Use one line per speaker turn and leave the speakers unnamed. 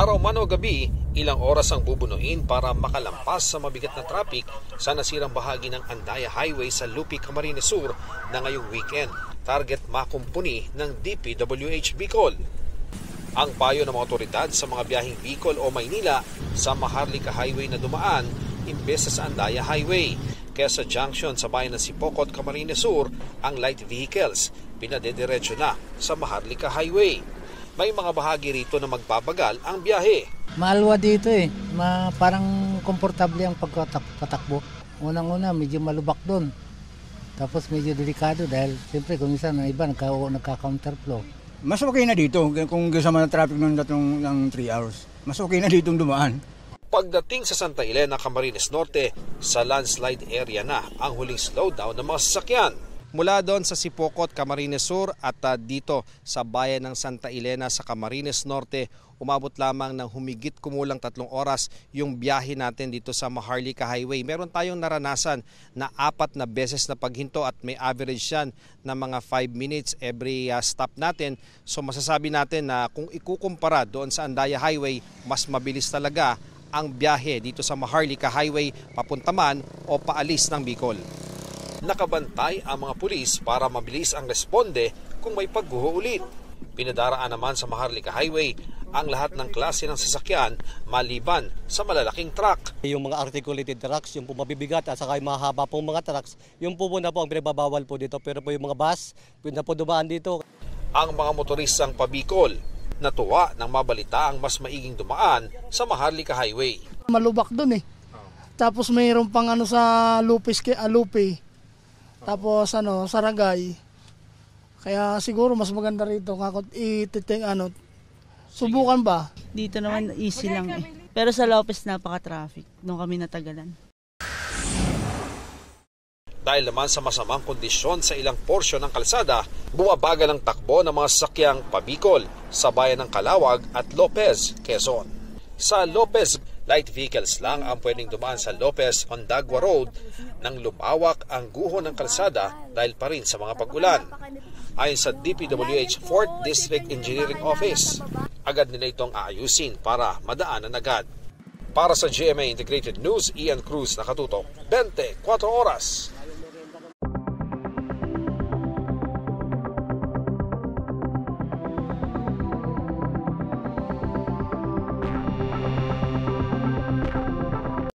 Araw man o gabi, ilang oras ang bubunuin para makalampas sa mabigat na traffic sa nasirang bahagi ng Andaya Highway sa Lupi, Camarines Sur na ngayong weekend. Target makumpuni ng DPWH Bicol. Ang payo ng mga otoridad sa mga biyaheng Bicol o Maynila sa Maharlika Highway na dumaan imbes sa Andaya Highway. Kaya sa junction sa bayan ng Sipocot, Camarines Sur, ang light vehicles pinadediretso na sa Maharlika Highway. May mga bahagi rito na magbabagal ang biyahe.
Maalwa dito parang komportable ang pagpatakbo. Unang-una medyo malubak doon. Tapos medyo delikado dahil siyempre kung minsan ang iba nagka-counterflow.
Mas okay na dito kung kasama ng traffic ng 3 hours. Mas okay na dito dumaan.
Pagdating sa Santa Elena, Camarines Norte, sa landslide area na ang huling slowdown ng mga sasakyan. Mula doon sa Sipocot, Camarines Sur at dito sa bayan ng Santa Elena sa Camarines Norte, umabot lamang ng humigit kumulang 3 oras yung biyahe natin dito sa Maharlika Highway. Meron tayong naranasan na 4 na beses na paghinto at may average yan na mga 5 minutes every stop natin. So masasabi natin na kung ikukumpara doon sa Andaya Highway, mas mabilis talaga ang biyahe dito sa Maharlika Highway papunta man o paalis ng Bicol. Nakabantay ang mga pulis para mabilis ang responde kung may pagguho ulit. Pinadaraan naman sa Maharlika Highway ang lahat ng klase ng sasakyan maliban sa malalaking truck.
Yung mga articulated trucks, yung po mabibigat at saka yung mahaba pong mga trucks, yung po muna po ang pinagbabawal po dito. Pero po yung mga bus, pwede na po dumaan dito.
Ang mga motoristang pabicol natuwa nang mabalita ang mas maiging dumaan sa Maharlika Highway.
Malubak doon Tapos mayroon pang sa Lupi. Tapos Saragay. Kaya siguro mas maganda rito kakot subukan ba?
Dito naman easy lang Pero sa Lopez napaka-traffic. Doon kami natagalan.
Dahil naman sa masamang kondisyon sa ilang porsyon ng kalsada, bumabagal ang takbo ng mga sasakyang pabicol sa bayan ng Calawag at Lopez, Quezon. Sa Lopez, light vehicles lang ang pwedeng dumaan sa Lopez Ondagua Road nang lumawak ang guho ng kalsada dahil pa rin sa mga pag-ulan. Ayon sa DPWH 4th District Engineering Office, agad nila itong aayusin para madaanan agad. Para sa GMA Integrated News, Ian Cruz, nakatutok 24 oras.